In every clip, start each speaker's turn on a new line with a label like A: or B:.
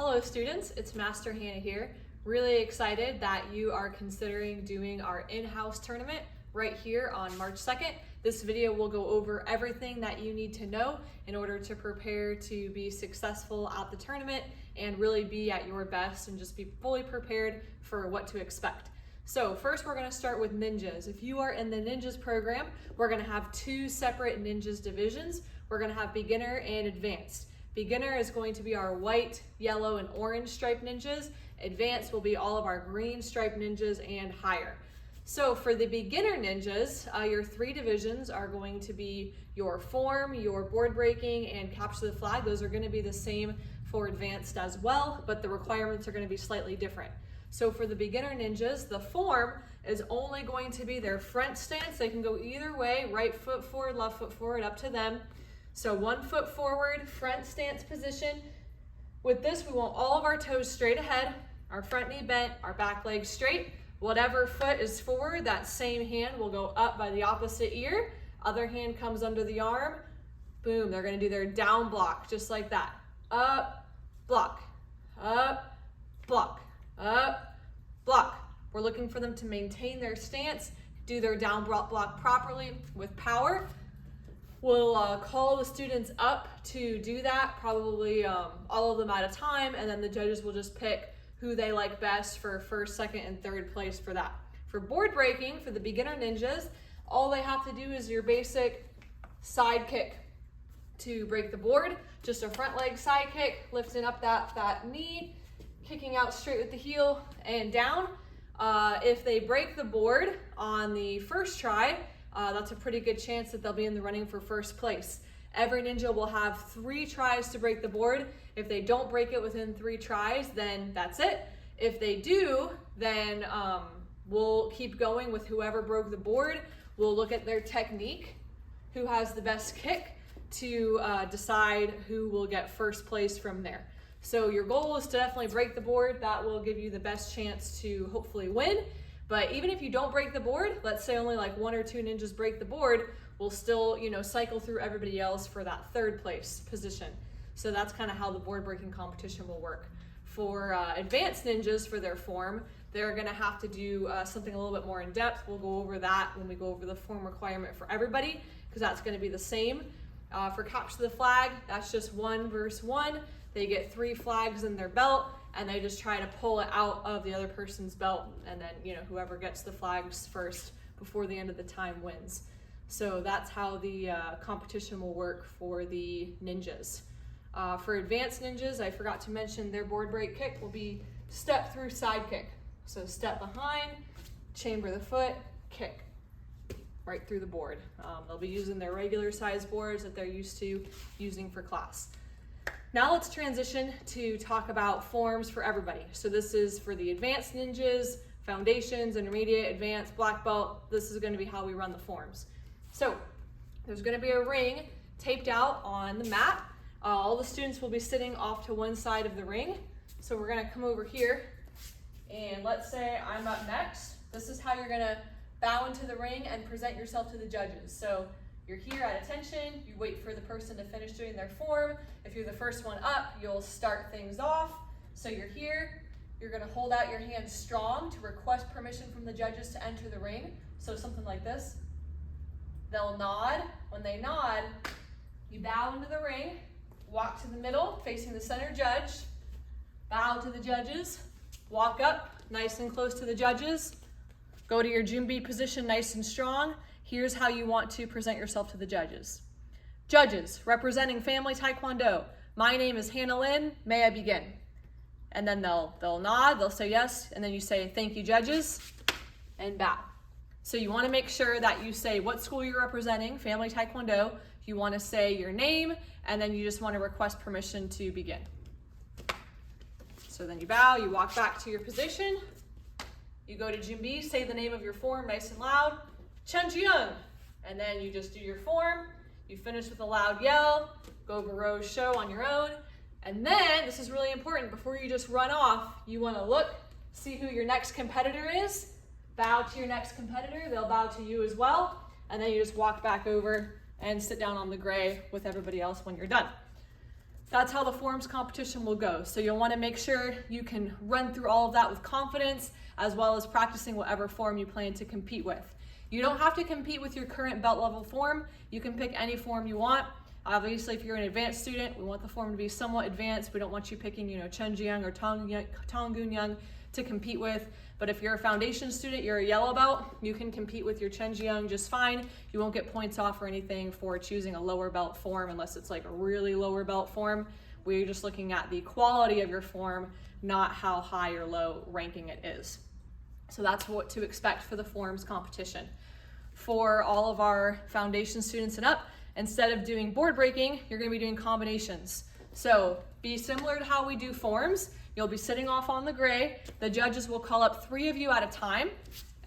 A: Hello students, it's Master Hannah here. Really excited that you are considering doing our in-house tournament right here on March 2nd. This video will go over everything that you need to know in order to prepare to be successful at the tournament and really be at your best and just be fully prepared for what to expect. So first we're going to start with ninjas. If you are in the ninjas program, we're going to have two separate ninjas divisions. We're going to have beginner and advanced. Beginner is going to be our white, yellow, and orange striped ninjas. Advanced will be all of our green striped ninjas and higher. So for the beginner ninjas, your three divisions are going to be your form, your board breaking, and capture the flag. Those are going to be the same for advanced as well, but the requirements are going to be slightly different. So for the beginner ninjas, the form is only going to be their front stance. They can go either way, right foot forward, left foot forward, up to them. So 1 foot forward, front stance position. With this, we want all of our toes straight ahead, our front knee bent, our back leg straight. Whatever foot is forward, that same hand will go up by the opposite ear. Other hand comes under the arm. Boom, they're gonna do their down block, just like that. Up, block, up, block, up, block. We're looking for them to maintain their stance, do their down block properly with power. We'll call the students up to do that, probably all of them at a time, and then the judges will just pick who they like best for first, second, and third place for that. For board breaking, for the beginner ninjas, all they have to do is your basic side kick to break the board. Just a front leg side kick, lifting up that knee, kicking out straight with the heel and down. If they break the board on the first try, that's a pretty good chance that they'll be in the running for first place. Every ninja will have 3 tries to break the board. If they don't break it within 3 tries, then that's it. If they do, then we'll keep going with whoever broke the board. We'll look at their technique, who has the best kick, to decide who will get first place from there. So your goal is to definitely break the board. That will give you the best chance to hopefully win. But even if you don't break the board, let's say only like 1 or 2 ninjas break the board, we'll still, cycle through everybody else for that third place position. So that's kind of how the board breaking competition will work. For advanced ninjas, for their form, they're gonna have to do something a little bit more in depth. We'll go over that when we go over the form requirement for everybody, because that's gonna be the same. For capture the flag, that's just 1 versus 1. They get 3 flags in their belt, and they just try to pull it out of the other person's belt, and then whoever gets the flags first before the end of the time wins. So that's how the competition will work for the ninjas. For advanced ninjas, I forgot to mention their board break kick will be step through side kick. So step behind, chamber the foot, kick right through the board. They'll be using their regular size boards that they're used to using for class. Now let's transition to talk about forms for everybody. So this is for the advanced ninjas, foundations, intermediate, advanced, black belt. This is going to be how we run the forms. So there's going to be a ring taped out on the mat. All the students will be sitting off to one side of the ring. So we're going to come over here, and let's say I'm up next. This is how you're going to bow into the ring and present yourself to the judges. So you're here at attention, you wait for the person to finish doing their form. If you're the first one up, you'll start things off. So you're here, you're gonna hold out your hands strong to request permission from the judges to enter the ring. So something like this. They'll nod. When they nod, you bow into the ring, walk to the middle, facing the center judge, bow to the judges, walk up nice and close to the judges, go to your Junbi position nice and strong. Here's how you want to present yourself to the judges. Judges, representing Family Taekwondo, my name is Hannah Lynn, may I begin? And then they'll nod, they'll say yes, and then you say, thank you judges, and bow. So you wanna make sure that you say what school you're representing, Family Taekwondo, you wanna say your name, and then you just wanna request permission to begin. So then you bow, you walk back to your position, you go to Junbi, say the name of your form nice and loud, Chen Jiang, and then you just do your form, you finish with a loud yell, go over row show on your own, and then, this is really important, before you just run off, you want to look, see who your next competitor is, bow to your next competitor, they'll bow to you as well, and then you just walk back over and sit down on the gray with everybody else when you're done. that's how the forms competition will go. So you'll want to make sure you can run through all of that with confidence, as well as practicing whatever form you plan to compete with. You don't have to compete with your current belt level form. You can pick any form you want. Obviously, if you're an advanced student, we want the form to be somewhat advanced. We don't want you picking, Chunjiang or Tongunyang to compete with. But if you're a foundation student, you're a yellow belt, you can compete with your Chunjiang just fine. You won't get points off or anything for choosing a lower belt form unless it's like a really lower belt form. We're just looking at the quality of your form, not how high or low ranking it is. So that's what to expect for the forms competition. For all of our foundation students and up, instead of doing board breaking, you're going to be doing combinations. So be similar to how we do forms. You'll be sitting off on the gray. The judges will call up 3 of you at a time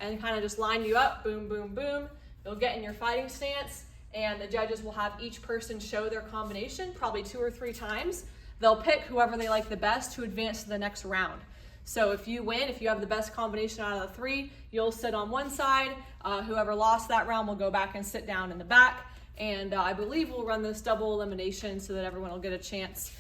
A: and kind of just line you up, boom, boom, boom. You'll get in your fighting stance, and the judges will have each person show their combination probably 2 or 3 times. They'll pick whoever they like the best to advance to the next round. So if you win, if you have the best combination out of the 3, you'll sit on one side. Whoever lost that round will go back and sit down in the back. And I believe we'll run this double elimination so that everyone will get a chance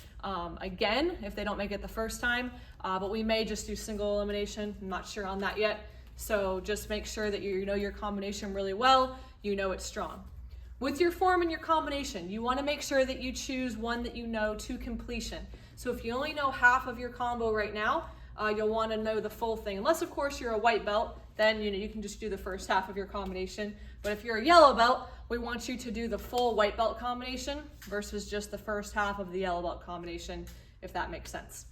A: again if they don't make it the first time. But we may just do single elimination. I'm not sure on that yet. So just make sure that you know your combination really well. You know it's strong. With your form and your combination, you want to make sure that you choose one that you know to completion. So if you only know half of your combo right now, you'll want to know the full thing. Unless, of course, you're a white belt, then you can just do the first half of your combination. But if you're a yellow belt, we want you to do the full white belt combination versus just the first half of the yellow belt combination, if that makes sense.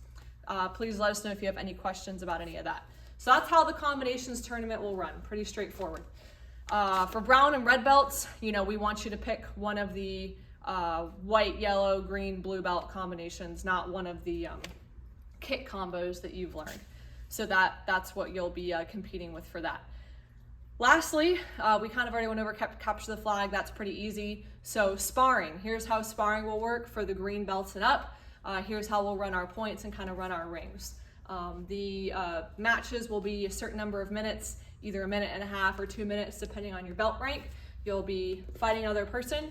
A: Please let us know if you have any questions about any of that. So that's how the combinations tournament will run. Pretty straightforward. For brown and red belts, we want you to pick one of the white, yellow, green, blue belt combinations, not one of the kick combos that you've learned. So that's what you'll be competing with for that. Lastly, we kind of already went over capture the flag. That's pretty easy. So sparring, here's how sparring will work for the green belts and up. Here's how we'll run our points and kind of run our rings. The matches will be a certain number of minutes, either 1.5 minutes or 2 minutes, depending on your belt rank. You'll be fighting another person.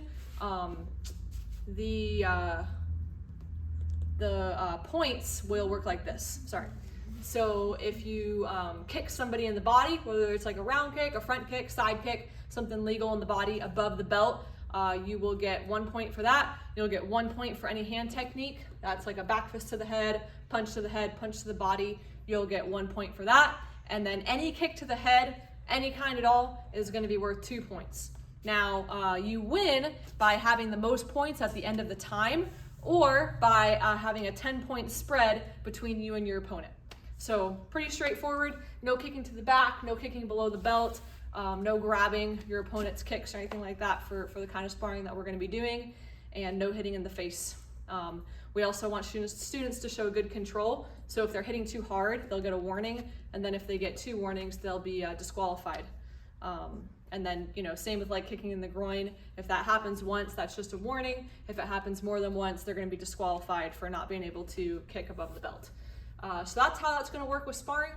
A: The points will work like this. So if you kick somebody in the body, whether it's like a round kick, a front kick, side kick, something legal in the body above the belt, you will get 1 point for that. You'll get 1 point for any hand technique. That's like a back fist to the head, punch to the head, punch to the body. You'll get 1 point for that. And then any kick to the head, any kind at all, is going to be worth 2 points. Now, you win by having the most points at the end of the time, or by having a 10-point spread between you and your opponent. So pretty straightforward. No kicking to the back, no kicking below the belt, no grabbing your opponent's kicks or anything like that for the kind of sparring that we're going to be doing, and no hitting in the face. We also want students to show good control. So if they're hitting too hard, they'll get a warning, and then if they get 2 warnings, they'll be disqualified. And then, same with like kicking in the groin. If that happens once, that's just a warning. If it happens more than once, they're going to be disqualified for not being able to kick above the belt. So that's how that's going to work with sparring.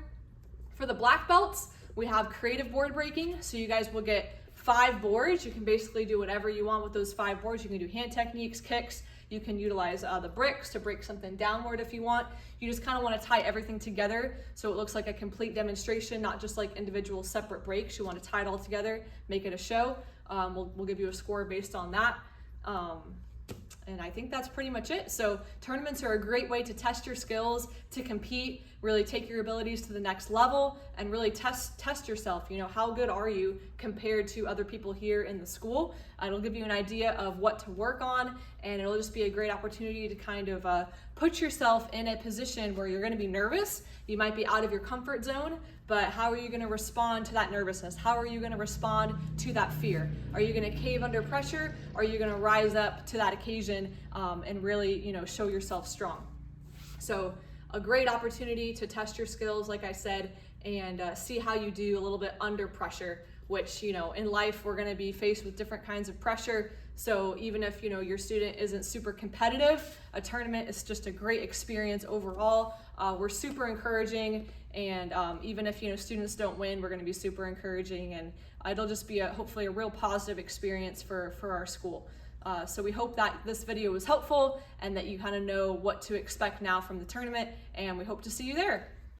A: For the black belts, we have creative board breaking. So you guys will get 5 boards. You can basically do whatever you want with those 5 boards. You can do hand techniques, kicks. You can utilize the bricks to break something downward if you want. You just kind of want to tie everything together so it looks like a complete demonstration, not just like individual separate breaks. You want to tie it all together, make it a show. We'll give you a score based on that. And I think that's pretty much it. So tournaments are a great way to test your skills, to compete, really take your abilities to the next level, and really test yourself. How good are you compared to other people here in the school? It'll give you an idea of what to work on, and it'll just be a great opportunity to kind of put yourself in a position where you're going to be nervous. You might be out of your comfort zone, but how are you going to respond to that nervousness? How are you going to respond to that fear? Are you going to cave under pressure? Or are you going to rise up to that occasion and really, show yourself strong? So a great opportunity to test your skills, like I said, and see how you do a little bit under pressure, which, in life, we're going to be faced with different kinds of pressure. So even if, your student isn't super competitive, a tournament is just a great experience overall. We're super encouraging, and even if, students don't win, we're going to be super encouraging, and it'll just be hopefully a real positive experience for our school. So we hope that this video was helpful and that you kind of know what to expect now from the tournament, and we hope to see you there.